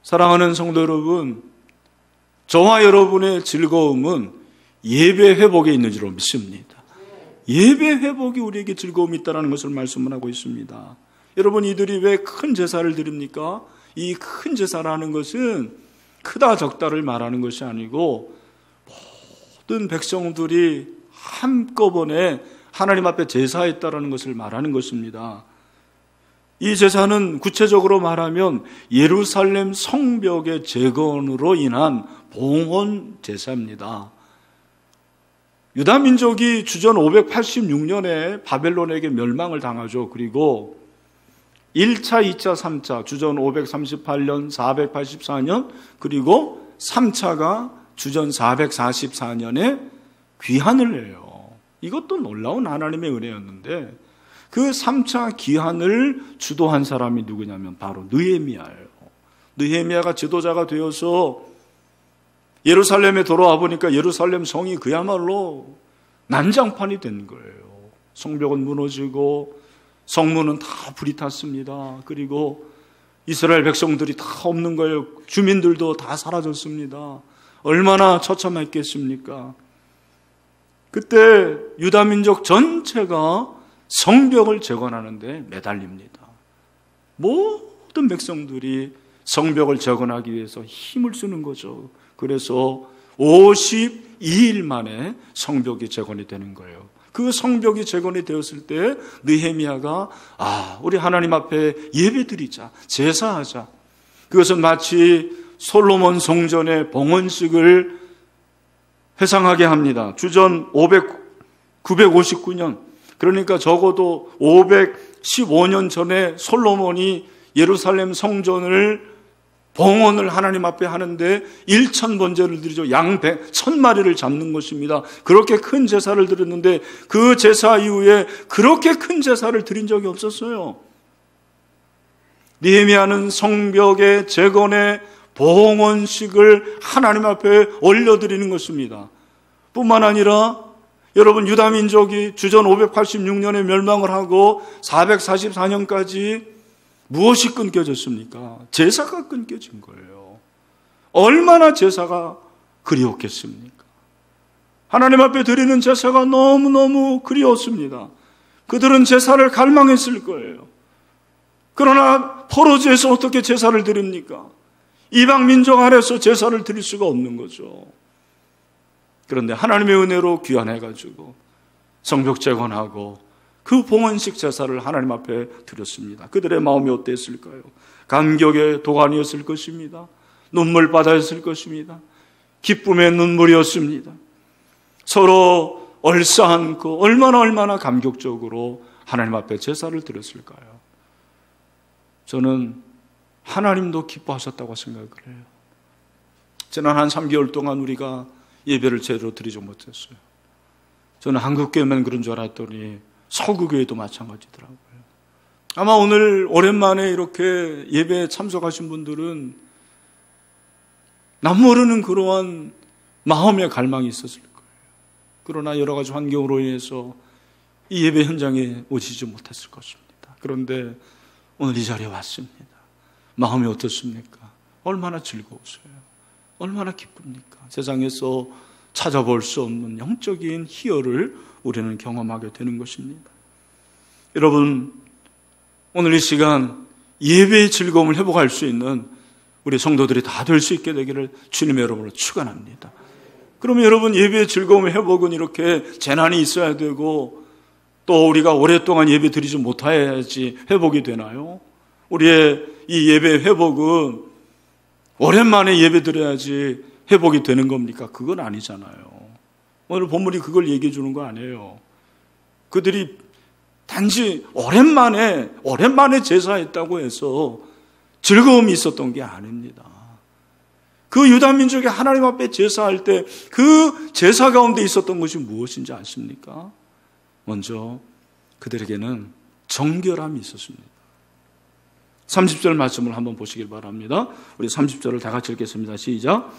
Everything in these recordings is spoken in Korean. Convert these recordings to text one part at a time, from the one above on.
사랑하는 성도 여러분, 저와 여러분의 즐거움은 예배 회복에 있는 줄 믿습니다. 예배 회복이 우리에게 즐거움이 있다는 것을 말씀을 하고 있습니다. 여러분, 이들이 왜 큰 제사를 드립니까? 이 큰 제사라는 것은 크다 적다를 말하는 것이 아니고 모든 백성들이 한꺼번에 하나님 앞에 제사했다라는 것을 말하는 것입니다. 이 제사는 구체적으로 말하면 예루살렘 성벽의 재건으로 인한 봉헌 제사입니다. 유다 민족이 주전 586년에 바벨론에게 멸망을 당하죠. 그리고 1차, 2차, 3차, 주전 538년, 484년, 그리고 3차가 주전 444년에 귀환을 해요. 이것도 놀라운 하나님의 은혜였는데 그 3차 귀환을 주도한 사람이 누구냐면 바로 느헤미야예요. 느헤미야가 지도자가 되어서 예루살렘에 돌아와 보니까 예루살렘 성이 그야말로 난장판이 된 거예요. 성벽은 무너지고 성문은 다 불이 탔습니다. 그리고 이스라엘 백성들이 다 없는 거예요. 주민들도 다 사라졌습니다. 얼마나 처참했겠습니까? 그때 유다 민족 전체가 성벽을 재건하는데 매달립니다. 모든 백성들이 성벽을 재건하기 위해서 힘을 쓰는 거죠. 그래서 52일 만에 성벽이 재건이 되는 거예요. 그 성벽이 재건이 되었을 때 느헤미야가 우리 하나님 앞에 예배드리자, 제사하자. 그것은 마치 솔로몬 성전의 봉헌식을 회상하게 합니다. 주전 959년, 그러니까 적어도 515년 전에 솔로몬이 예루살렘 성전을 봉헌을 하나님 앞에 하는데 1000번제를 드리죠. 양 1000마리를 잡는 것입니다. 그렇게 큰 제사를 드렸는데 그 제사 이후에 그렇게 큰 제사를 드린 적이 없었어요. 느헤미야는 성벽의 재건의 봉헌식을 하나님 앞에 올려드리는 것입니다. 뿐만 아니라 여러분, 유다 민족이 주전 586년에 멸망을 하고 444년까지 무엇이 끊겨졌습니까? 제사가 끊겨진 거예요. 얼마나 제사가 그리웠겠습니까? 하나님 앞에 드리는 제사가 너무너무 그리웠습니다. 그들은 제사를 갈망했을 거예요. 그러나 포로지에서 어떻게 제사를 드립니까? 이방 민족 아래서 제사를 드릴 수가 없는 거죠. 그런데 하나님의 은혜로 귀환해가지고 성벽 재건하고 그 봉헌식 제사를 하나님 앞에 드렸습니다. 그들의 마음이 어땠을까요? 감격의 도가니였을 것입니다. 눈물바다였을 것입니다. 기쁨의 눈물이었습니다. 서로 얼싸안고 얼마나 감격적으로 하나님 앞에 제사를 드렸을까요? 저는 하나님도 기뻐하셨다고 생각을 해요. 지난 한 3개월 동안 우리가 예배를 제대로 드리지 못했어요. 저는 한국교회만 그런 줄 알았더니 서구교회도 마찬가지더라고요. 아마 오늘 오랜만에 이렇게 예배에 참석하신 분들은 남 모르는 그러한 마음의 갈망이 있었을 거예요. 그러나 여러 가지 환경으로 인해서 이 예배 현장에 오시지 못했을 것입니다. 그런데 오늘 이 자리에 왔습니다. 마음이 어떻습니까? 얼마나 즐거우세요? 얼마나 기쁩니까? 세상에서 찾아볼 수 없는 영적인 희열을 우리는 경험하게 되는 것입니다. 여러분, 오늘 이 시간 예배의 즐거움을 회복할 수 있는 우리 성도들이 다 될 수 있게 되기를 주님의 이름으로 축원합니다. 그러면 여러분, 예배의 즐거움의 회복은 이렇게 재난이 있어야 되고 또 우리가 오랫동안 예배 드리지 못해야지 회복이 되나요? 우리의 이 예배 회복은 오랜만에 예배 드려야지 회복이 되는 겁니까? 그건 아니잖아요. 오늘 본문이 그걸 얘기해 주는 거 아니에요. 그들이 단지 오랜만에 제사했다고 해서 즐거움이 있었던 게 아닙니다. 그 유다 민족이 하나님 앞에 제사할 때 그 제사 가운데 있었던 것이 무엇인지 아십니까? 먼저 그들에게는 정결함이 있었습니다. 30절 말씀을 한번 보시길 바랍니다. 우리 30절을 다 같이 읽겠습니다. 시작.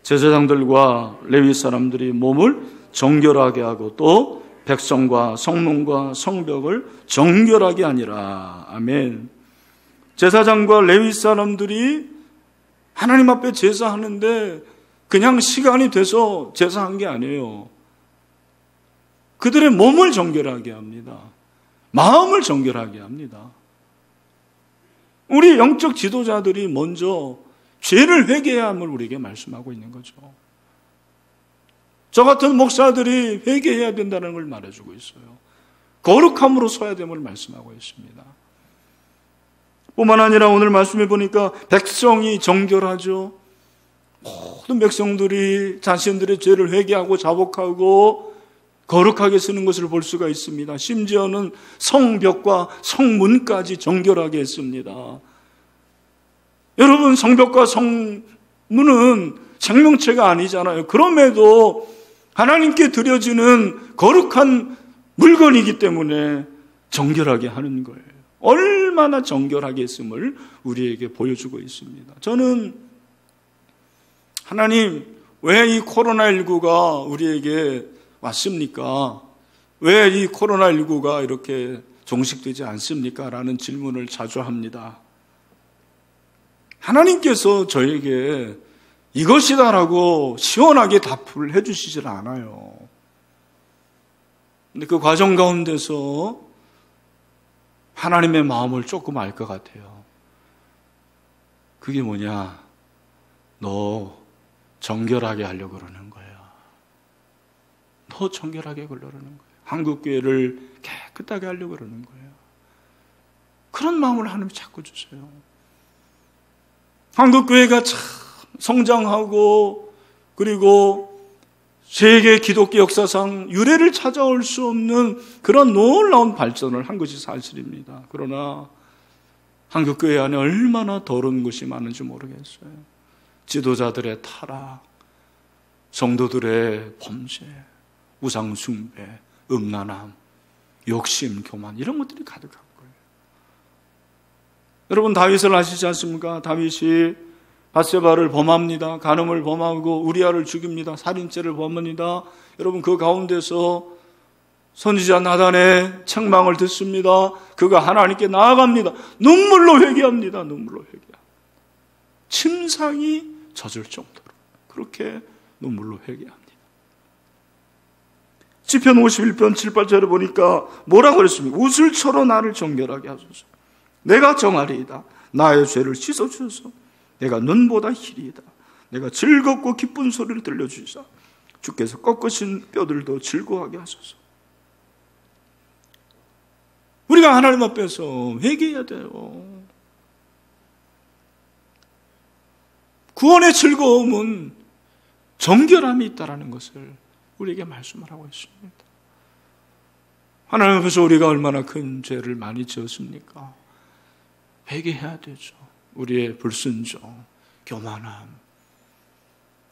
제사장들과 레위 사람들이 몸을 정결하게 하고 또 백성과 성문과 성벽을 정결하게 하니라. 아멘. 제사장과 레위 사람들이 하나님 앞에 제사하는데 그냥 시간이 돼서 제사한 게 아니에요. 그들의 몸을 정결하게 합니다. 마음을 정결하게 합니다. 우리 영적 지도자들이 먼저 죄를 회개해야 함을 우리에게 말씀하고 있는 거죠. 저 같은 목사들이 회개해야 된다는 걸 말해주고 있어요. 거룩함으로 서야 됨을 말씀하고 있습니다. 뿐만 아니라 오늘 말씀해 보니까 백성이 정결하죠. 모든 백성들이 자신들의 죄를 회개하고 자복하고 거룩하게 쓰는 것을 볼 수가 있습니다. 심지어는 성벽과 성문까지 정결하게 했습니다. 여러분, 성벽과 성문은 생명체가 아니잖아요. 그럼에도 하나님께 드려지는 거룩한 물건이기 때문에 정결하게 하는 거예요. 얼마나 정결하게 했음을 우리에게 보여주고 있습니다. 저는 하나님, 왜 이 코로나19가 우리에게 왔습니까? 왜 이 코로나19가 이렇게 종식되지 않습니까? 라는 질문을 자주 합니다. 하나님께서 저에게 이것이다라고 시원하게 답을 해주시질 않아요. 근데 그 과정 가운데서 하나님의 마음을 조금 알 것 같아요. 그게 뭐냐? 너 정결하게 하려고 그러는 거야. 너 정결하게 그러는 거예요. 한국교회를 깨끗하게 하려고 그러는 거예요. 그런 마음을 하나님이 자꾸 주세요. 한국교회가 참 성장하고 그리고 세계 기독교 역사상 유례를 찾아올 수 없는 그런 놀라운 발전을 한 것이 사실입니다. 그러나 한국교회 안에 얼마나 더러운 것이 많은지 모르겠어요. 지도자들의 타락, 성도들의 범죄, 우상숭배, 음란함, 욕심, 교만 이런 것들이 가득한 거예요. 여러분, 다윗을 아시지 않습니까? 다윗이 밧세바를 범합니다. 간음을 범하고 우리아를 죽입니다. 살인죄를 범합니다. 여러분, 그 가운데서 선지자 나단의 책망을 듣습니다. 그가 하나님께 나아갑니다. 눈물로 회개합니다. 눈물로 회개합니다. 침상이 젖을 정도로 그렇게 눈물로 회개합니다. 시편 51편 7, 8절에 보니까 뭐라고 그랬습니까? 우슬초로 나를 정결하게 하소서. 내가 정하리이다. 나의 죄를 씻어주소서. 내가 눈보다 희리이다. 내가 즐겁고 기쁜 소리를 들려주시사 주께서 꺾으신 뼈들도 즐거워하게 하소서. 우리가 하나님 앞에서 회개해야 돼요. 구원의 즐거움은 정결함이 있다는 것을 우리에게 말씀을 하고 있습니다. 하나님 앞에서 우리가 얼마나 큰 죄를 많이 지었습니까? 회개해야 되죠. 우리의 불순종, 교만함,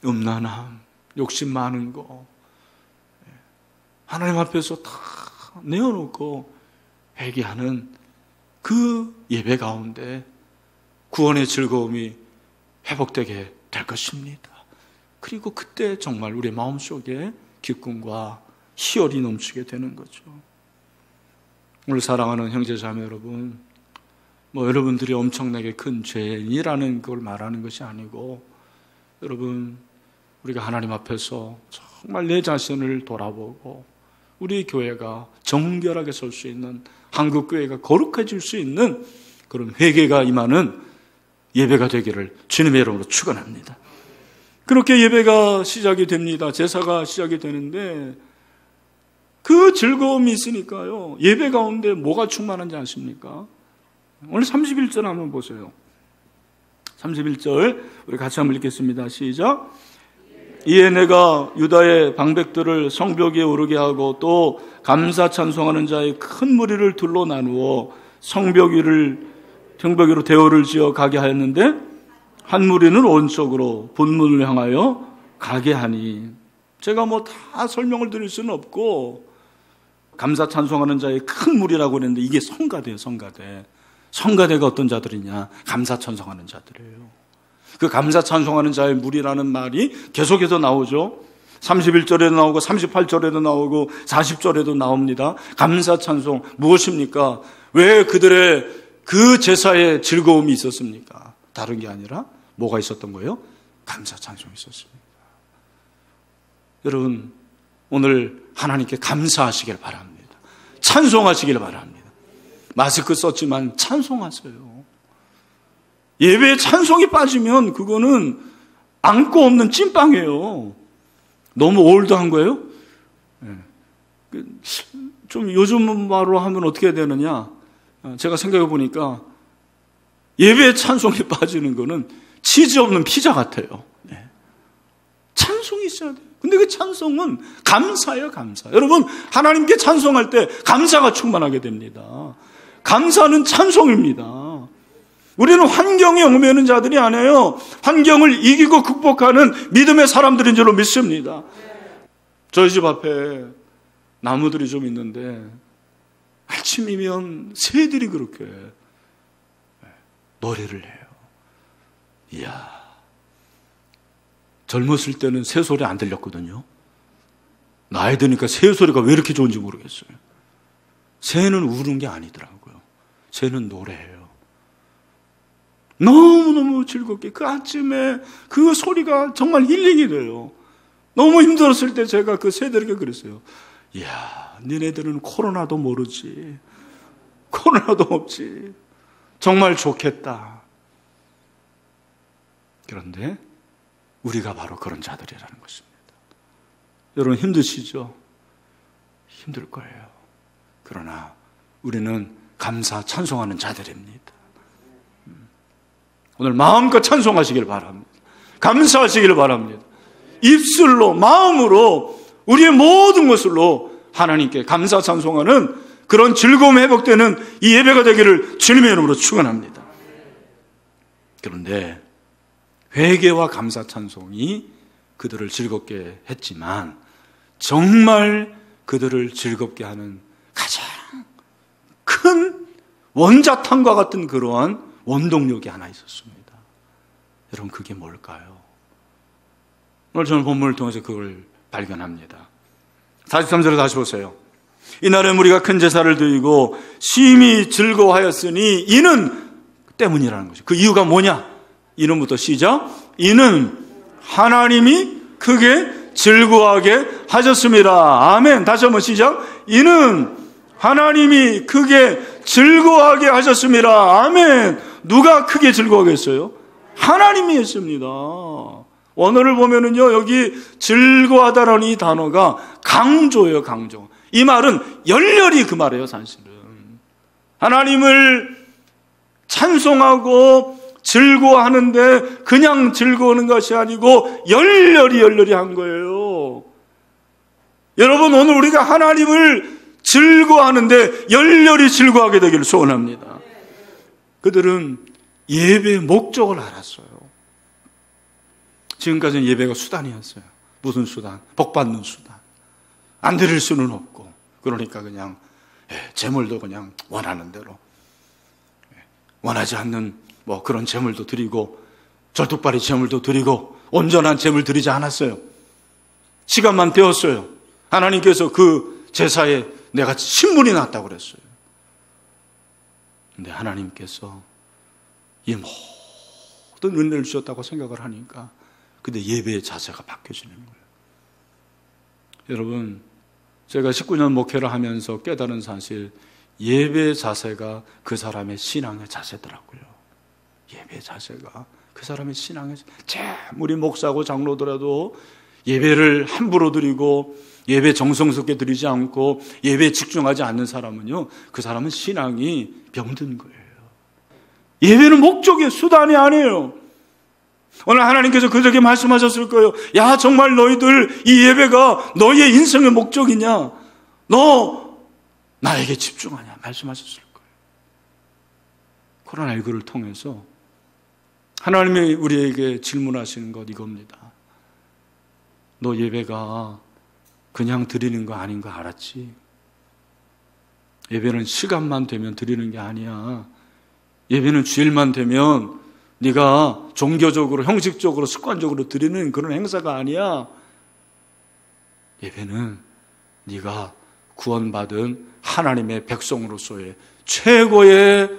음란함, 욕심 많은 거 하나님 앞에서 다 내어놓고 회개하는 그 예배 가운데 구원의 즐거움이 회복되게 될 것입니다. 그리고 그때 정말 우리 마음속에 기쁨과 희열이 넘치게 되는 거죠. 오늘 사랑하는 형제자매 여러분, 여러분들이 엄청나게 큰 죄인이라는 걸 말하는 것이 아니고, 여러분, 우리가 하나님 앞에서 정말 내 자신을 돌아보고 우리 교회가 정결하게 설 수 있는, 한국 교회가 거룩해질 수 있는 그런 회개가 임하는 예배가 되기를 주님의 이름으로 축원합니다. 그렇게 예배가 시작이 됩니다. 제사가 시작이 되는데 그 즐거움이 있으니까요. 예배 가운데 뭐가 충만한지 아십니까? 오늘 31절 한번 보세요. 31절 우리 같이 한번 읽겠습니다. 시작. 이에 내가 유다의 방백들을 성벽 위에 오르게 하고 또 감사 찬송하는 자의 큰 무리를 둘로 나누어 성벽 위로 대오를 지어 가게 하였는데 한 무리는 오른쪽으로 본문을 향하여 가게 하니, 제가 다 설명을 드릴 수는 없고 감사 찬송하는 자의 큰 무리라고 그랬는데 이게 성가대예요. 성가대. 성가대가 어떤 자들이냐? 감사 찬송하는 자들이에요. 그 감사 찬송하는 자의 무리라는 말이 계속해서 나오죠. 31절에도 나오고 38절에도 나오고 40절에도 나옵니다. 감사 찬송 무엇입니까? 왜 그들의 그 제사에 즐거움이 있었습니까? 다른 게 아니라 뭐가 있었던 거예요? 감사 찬송이 있었습니다. 여러분, 오늘 하나님께 감사하시길 바랍니다. 찬송하시길 바랍니다. 마스크 썼지만 찬송하세요. 예배에 찬송이 빠지면 그거는 안고 없는 찐빵이에요. 너무 올드한 거예요? 좀 요즘 말로 하면 어떻게 해야 되느냐? 제가 생각해 보니까 예배에 찬송이 빠지는 거는 치즈 없는 피자 같아요. 찬송이 있어야 돼요. 근데 그 찬송은 감사예요, 감사. 여러분, 하나님께 찬송할 때 감사가 충만하게 됩니다. 감사는 찬송입니다. 우리는 환경에 얽매이는 자들이 아니에요. 환경을 이기고 극복하는 믿음의 사람들인 줄로 믿습니다. 저희 집 앞에 나무들이 좀 있는데 아침이면 새들이 그렇게 노래를 해요. 이야, 젊었을 때는 새 소리 안 들렸거든요. 나이 드니까 새 소리가 왜 이렇게 좋은지 모르겠어요. 새는 우는 게 아니더라고요. 새는 노래해요. 너무너무 즐겁게 그 아침에 그 소리가 정말 힐링이 돼요. 너무 힘들었을 때 제가 그 새들에게 그랬어요. 이야, 니네들은 코로나도 모르지. 코로나도 없지. 정말 좋겠다. 그런데 우리가 바로 그런 자들이라는 것입니다. 여러분 힘드시죠? 힘들 거예요. 그러나 우리는 감사 찬송하는 자들입니다. 오늘 마음껏 찬송하시길 바랍니다. 감사하시길 바랍니다. 입술로, 마음으로, 우리의 모든 것으로 하나님께 감사 찬송하는 그런 즐거움 회복되는 이 예배가 되기를 주님의 이름으로 축원합니다. 그런데 회개와 감사 찬송이 그들을 즐겁게 했지만 정말 그들을 즐겁게 하는 가장 큰 원자탄과 같은 그러한 원동력이 하나 있었습니다. 여러분, 그게 뭘까요? 오늘 저는 본문을 통해서 그걸 발견합니다. 43절을 다시 보세요. 이날에 우리가 큰 제사를 드리고 심히 즐거워하였으니 이는 때문이라는 거죠. 그 이유가 뭐냐? 이는부터 시작. 이는 하나님이 크게 즐거워하게 하셨습니다. 아멘. 다시 한번 시작. 이는 하나님이 크게 즐거워하게 하셨습니다. 아멘. 누가 크게 즐거워하게 했어요? 하나님이 했습니다. 원어를 보면은요, 여기 즐거워하다라는 이 단어가 강조예요, 강조. 이 말은 열렬히 그 말이에요, 사실은. 하나님을 찬송하고 즐거워하는데 그냥 즐거워하는 것이 아니고 열렬히 한 거예요. 여러분, 오늘 우리가 하나님을 즐거워하는데 열렬히 즐거워하게 되기를 소원합니다. 그들은 예배의 목적을 알았어요. 지금까지는 예배가 수단이었어요. 무슨 수단? 복받는 수단. 안 드릴 수는 없고, 그러니까 그냥 제물도 그냥 원하는 대로, 원하지 않는 뭐 그런 제물도 드리고 절뚝발이 제물도 드리고 온전한 제물 드리지 않았어요. 시간만 되었어요. 하나님께서 그 제사에 내가 신분이 났다고 그랬어요. 근데 하나님께서 이 모든 은혜를 주셨다고 생각을 하니까 근데 예배의 자세가 바뀌어지는 거예요. 여러분, 제가 19년 목회를 하면서 깨달은 사실, 예배의 자세가 그 사람의 신앙의 자세더라고요. 예배의 자세가 그 사람의 신앙의 우리 목사고 장로더라도 예배를 함부로 드리고 예배 정성스럽게 드리지 않고 예배에 집중하지 않는 사람은요, 그 사람은 신앙이 병든 거예요. 예배는 목적이에요. 수단이 아니에요. 오늘 하나님께서 그들에게 말씀하셨을 거예요. 야, 정말 너희들 이 예배가 너희의 인생의 목적이냐? 너 나에게 집중하냐? 말씀하셨을 거예요. 코로나19를 통해서 하나님이 우리에게 질문하시는 것 이겁니다. 너 예배가 그냥 드리는 거 아닌 거 알았지? 예배는 시간만 되면 드리는 게 아니야. 예배는 주일만 되면 네가 종교적으로, 형식적으로, 습관적으로 드리는 그런 행사가 아니야. 예배는 네가 구원받은 하나님의 백성으로서의 최고의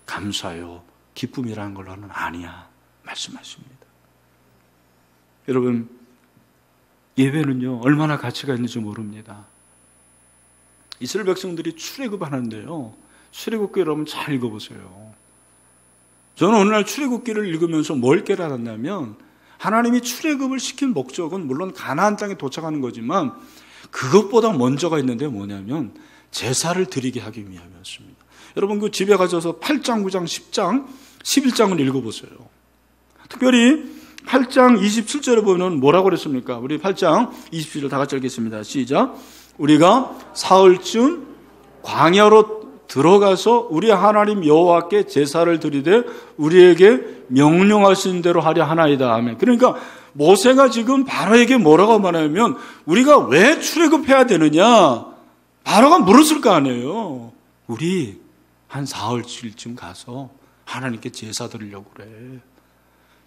감사요, 기쁨이라는 걸로는 아니야 말씀하십니다. 여러분, 예배는요 얼마나 가치가 있는지 모릅니다. 이스라엘 백성들이 출애굽하는데요, 출애굽기 여러분 잘 읽어보세요. 저는 오늘날 출애굽기를 읽으면서 뭘 깨달았냐면, 하나님이 출애굽을 시킨 목적은 물론 가나안 땅에 도착하는 거지만 그것보다 먼저가 있는데 뭐냐면 제사를 드리게 하기 위함이었습니다. 여러분, 그 집에 가셔서 8장, 9장, 10장, 11장을 읽어보세요. 특별히 8장 27절에 보면 뭐라고 그랬습니까? 우리 8장 27절 다 같이 읽겠습니다. 시작. 우리가 사흘쯤 광야로 들어가서 우리 하나님 여호와께 제사를 드리되 우리에게 명령하신 대로 하려 하나이다. 아멘. 그러니까 모세가 지금 바로에게 뭐라고 말하냐면, 우리가 왜 출애굽해야 되느냐? 바로가 물었을 거 아니에요. 우리 한 사흘쯤 가서 하나님께 제사 드리려고 그래.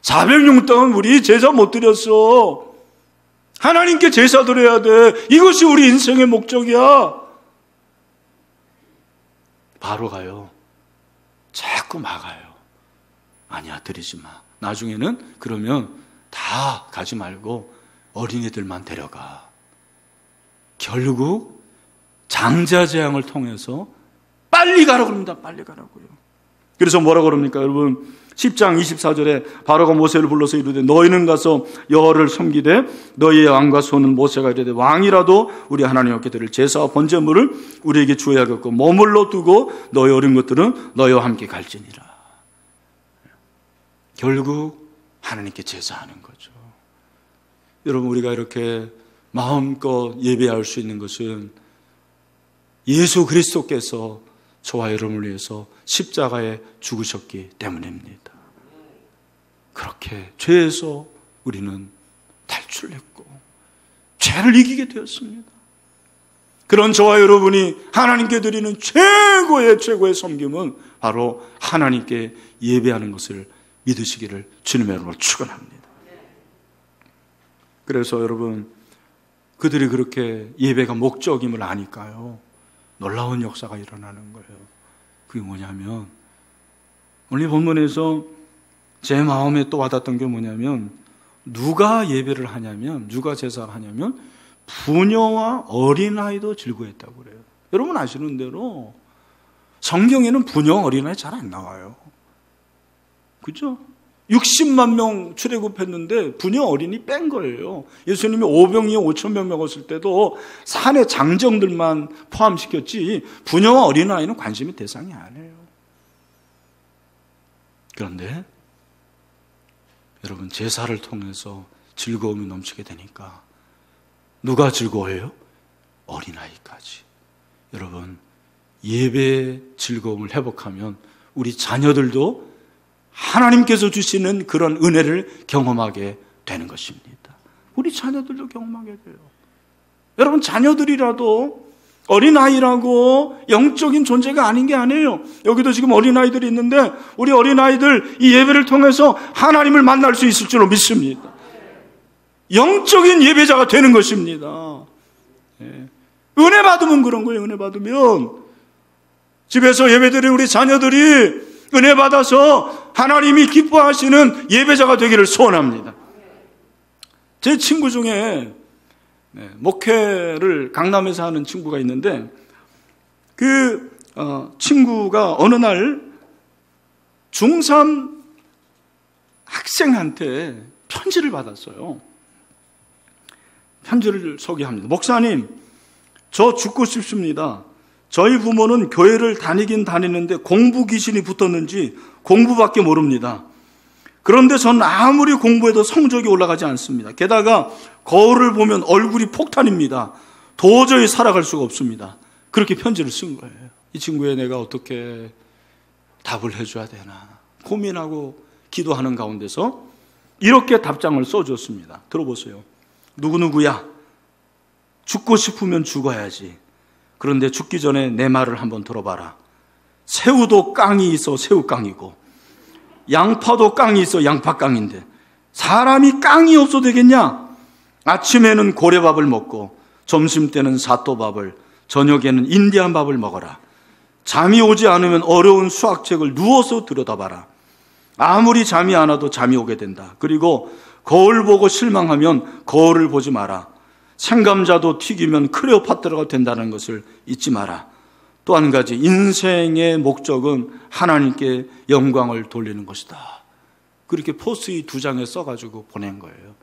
400년 동안 우리 제사 못 드렸어. 하나님께 제사 드려야 돼. 이것이 우리 인생의 목적이야. 바로가요, 자꾸 막아요. 아니야, 드리지 마. 나중에는 그러면 다 가지 말고 어린이들만 데려가. 결국 장자재앙을 통해서 빨리 가라고 그럽니다. 빨리 가라고요. 그래서 뭐라고 그럽니까? 여러분, 10장 24절에 바로가 모세를 불러서 이르되 너희는 가서 여호와를 섬기되 너희의 왕과 손은 모세가 이르되 왕이라도 우리 하나님께 드릴 제사와 번제물을 우리에게 주어야겠고 머물러 두고 너희 어린 것들은 너희와 함께 갈지니라. 결국 하나님께 제사하는 거죠. 여러분, 우리가 이렇게 마음껏 예배할 수 있는 것은 예수 그리스도께서 저와 여러분을 위해서 십자가에 죽으셨기 때문입니다. 그렇게 죄에서 우리는 탈출했고 죄를 이기게 되었습니다. 그런 저와 여러분이 하나님께 드리는 최고의 섬김은 바로 하나님께 예배하는 것을 믿으시기를 주님의 이름으로 축원합니다. 그래서 여러분, 그들이 그렇게 예배가 목적임을 아니까요, 놀라운 역사가 일어나는 거예요. 그게 뭐냐면, 오늘 본문에서 제 마음에 또 와닿았던 게 뭐냐면, 누가 예배를 하냐면, 누가 제사를 하냐면 부녀와 어린아이도 즐거워했다고 그래요. 여러분 아시는 대로 성경에는 부녀, 어린아이 잘 안 나와요. 그죠? 60만 명 출애굽했는데 부녀 어린이 뺀 거예요. 예수님이 5병이요 5,000명 먹었을 때도 산의 장정들만 포함시켰지 부녀와 어린아이는 관심의 대상이 아니에요. 그런데 여러분, 제사를 통해서 즐거움이 넘치게 되니까 누가 즐거워해요? 어린아이까지. 여러분, 예배의 즐거움을 회복하면 우리 자녀들도 하나님께서 주시는 그런 은혜를 경험하게 되는 것입니다. 우리 자녀들도 경험하게 돼요. 여러분, 자녀들이라도 어린아이라고 영적인 존재가 아닌 게 아니에요. 여기도 지금 어린아이들이 있는데 우리 어린아이들 이 예배를 통해서 하나님을 만날 수 있을 줄로 믿습니다. 영적인 예배자가 되는 것입니다. 은혜 받으면 그런 거예요. 은혜 받으면 집에서 예배드린 우리 자녀들이 은혜 받아서 하나님이 기뻐하시는 예배자가 되기를 소원합니다. 제 친구 중에 목회를 강남에서 하는 친구가 있는데 그 친구가 어느 날 중3 학생한테 편지를 받았어요. 편지를 소개합니다. 목사님, 저 죽고 싶습니다. 저희 부모는 교회를 다니긴 다니는데 공부 귀신이 붙었는지 공부밖에 모릅니다. 그런데 전 아무리 공부해도 성적이 올라가지 않습니다. 게다가 거울을 보면 얼굴이 폭탄입니다. 도저히 살아갈 수가 없습니다. 그렇게 편지를 쓴 거예요. 이 친구에 내가 어떻게 답을 해줘야 되나 고민하고 기도하는 가운데서 이렇게 답장을 써줬습니다. 들어보세요. 누구누구야, 죽고 싶으면 죽어야지. 그런데 죽기 전에 내 말을 한번 들어봐라. 새우도 깡이 있어 새우깡이고, 양파도 깡이 있어 양파깡인데 사람이 깡이 없어도 되겠냐? 아침에는 고래밥을 먹고 점심때는 사또밥을, 저녁에는 인디안 밥을 먹어라. 잠이 오지 않으면 어려운 수학책을 누워서 들여다봐라. 아무리 잠이 안 와도 잠이 오게 된다. 그리고 거울 보고 실망하면 거울을 보지 마라. 생감자도 튀기면 클레오파트라가 된다는 것을 잊지 마라. 또 한 가지, 인생의 목적은 하나님께 영광을 돌리는 것이다. 그렇게 포스트잇 2장에 써가지고 보낸 거예요.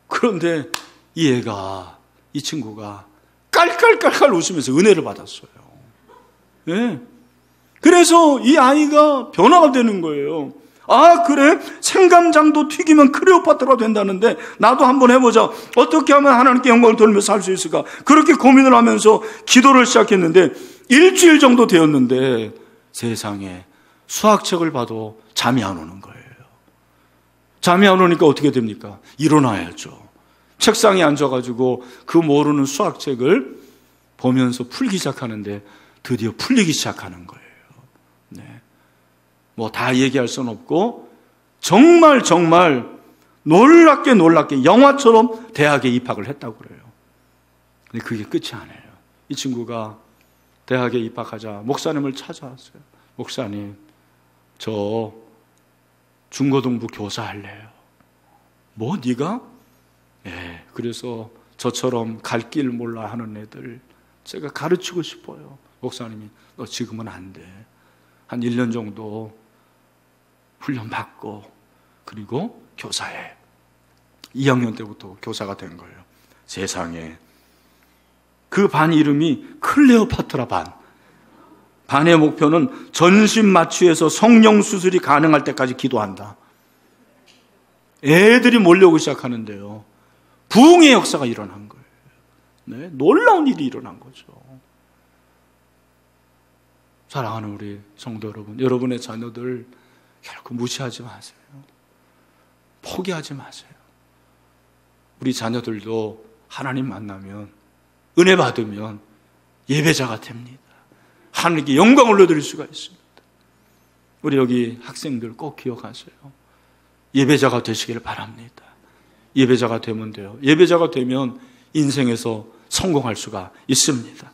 그런데 이 친구가 깔깔깔깔 웃으면서 은혜를 받았어요. 네. 그래서 이 아이가 변화가 되는 거예요. 아, 그래? 생감장도 튀기면 클레오파트라가 된다는데 나도 한번 해보자. 어떻게 하면 하나님께 영광을 돌리면서 살 수 있을까? 그렇게 고민을 하면서 기도를 시작했는데 일주일 정도 되었는데 세상에 수학책을 봐도 잠이 안 오는 거예요. 잠이 안 오니까 어떻게 됩니까? 일어나야죠. 책상에 앉아가지고 그 모르는 수학책을 보면서 풀기 시작하는데 드디어 풀리기 시작하는 거예요. 네. 뭐 다 얘기할 수는 없고 정말 놀랍게 영화처럼 대학에 입학을 했다고 그래요. 근데 그게 끝이 아니에요. 이 친구가 대학에 입학하자 목사님을 찾아왔어요. 목사님, 저 중고등부 교사 할래요. 뭐 네가? 네, 그래서 저처럼 갈 길 몰라 하는 애들 제가 가르치고 싶어요. 목사님이 너 지금은 안 돼. 한 1년 정도 훈련 받고 그리고 교사해. 2학년 때부터 교사가 된 거예요. 세상에. 그 반 이름이 클레오파트라 반. 반의 목표는 전신 마취해서 성령 수술이 가능할 때까지 기도한다. 애들이 몰려오기 시작하는데요. 부흥의 역사가 일어난 거예요. 네, 놀라운 일이 일어난 거죠. 사랑하는 우리 성도 여러분, 여러분의 자녀들 결코 무시하지 마세요. 포기하지 마세요. 우리 자녀들도 하나님 만나면, 은혜 받으면 예배자가 됩니다. 하나님께 영광을 올려드릴 수가 있습니다. 우리 여기 학생들 꼭 기억하세요. 예배자가 되시기를 바랍니다. 예배자가 되면 돼요. 예배자가 되면 인생에서 성공할 수가 있습니다.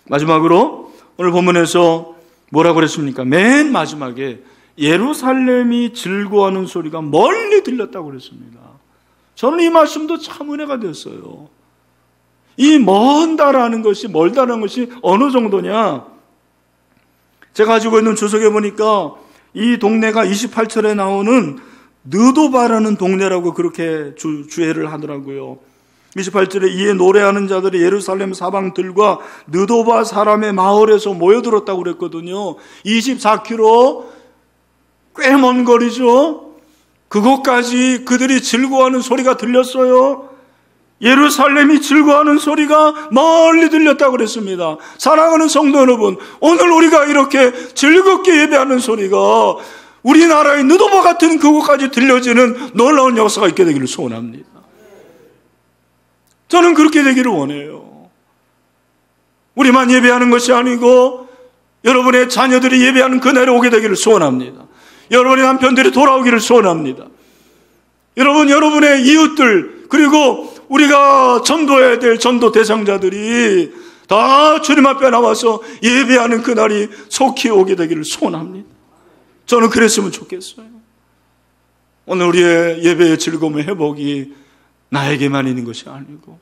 마지막으로 오늘 본문에서 뭐라고 그랬습니까? 맨 마지막에 예루살렘이 즐거워하는 소리가 멀리 들렸다고 그랬습니다. 저는 이 말씀도 참 은혜가 됐어요. 이 멀다라는 것이 어느 정도냐? 제가 가지고 있는 주석에 보니까 이 동네가 28절에 나오는 느도바라는 동네라고 그렇게 주해를 하더라고요. 28절에 이에 노래하는 자들이 예루살렘 사방들과 느도바 사람의 마을에서 모여들었다고 그랬거든요. 24km 꽤 먼 거리죠. 그곳까지 그들이 즐거워하는 소리가 들렸어요. 예루살렘이 즐거워하는 소리가 멀리 들렸다고 그랬습니다. 사랑하는 성도 여러분, 오늘 우리가 이렇게 즐겁게 예배하는 소리가 우리나라의 느도바 같은 그곳까지 들려지는 놀라운 역사가 있게 되기를 소원합니다. 저는 그렇게 되기를 원해요. 우리만 예배하는 것이 아니고 여러분의 자녀들이 예배하는 그날에 오게 되기를 소원합니다. 여러분의 남편들이 돌아오기를 소원합니다. 여러분의 이웃들, 그리고 우리가 전도해야 될 전도 대상자들이 다 주님 앞에 나와서 예배하는 그날이 속히 오게 되기를 소원합니다. 저는 그랬으면 좋겠어요. 오늘 우리의 예배의 즐거움의 회복이 나에게만 있는 것이 아니고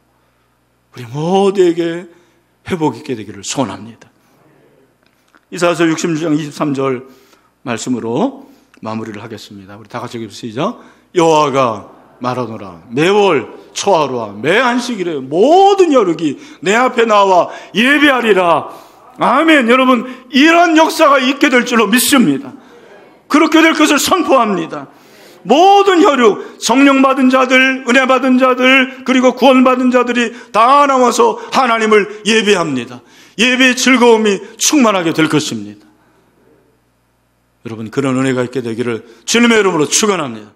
우리 모두에게 회복 있게 되기를 소원합니다. 이사야서 66장 23절 말씀으로 마무리를 하겠습니다. 우리 다 같이 읽읍시다. 여호와가 말하노라. 매월 초하루와 매 안식일에 모든 여력이 내 앞에 나와 예배하리라. 아멘. 여러분, 이런 역사가 있게 될 줄로 믿습니다. 그렇게 될 것을 선포합니다. 모든 혈육, 성령 받은 자들, 은혜 받은 자들, 그리고 구원 받은 자들이 다 나와서 하나님을 예배합니다. 예배의 즐거움이 충만하게 될 것입니다. 여러분, 그런 은혜가 있게 되기를 주님의 이름으로 축원합니다.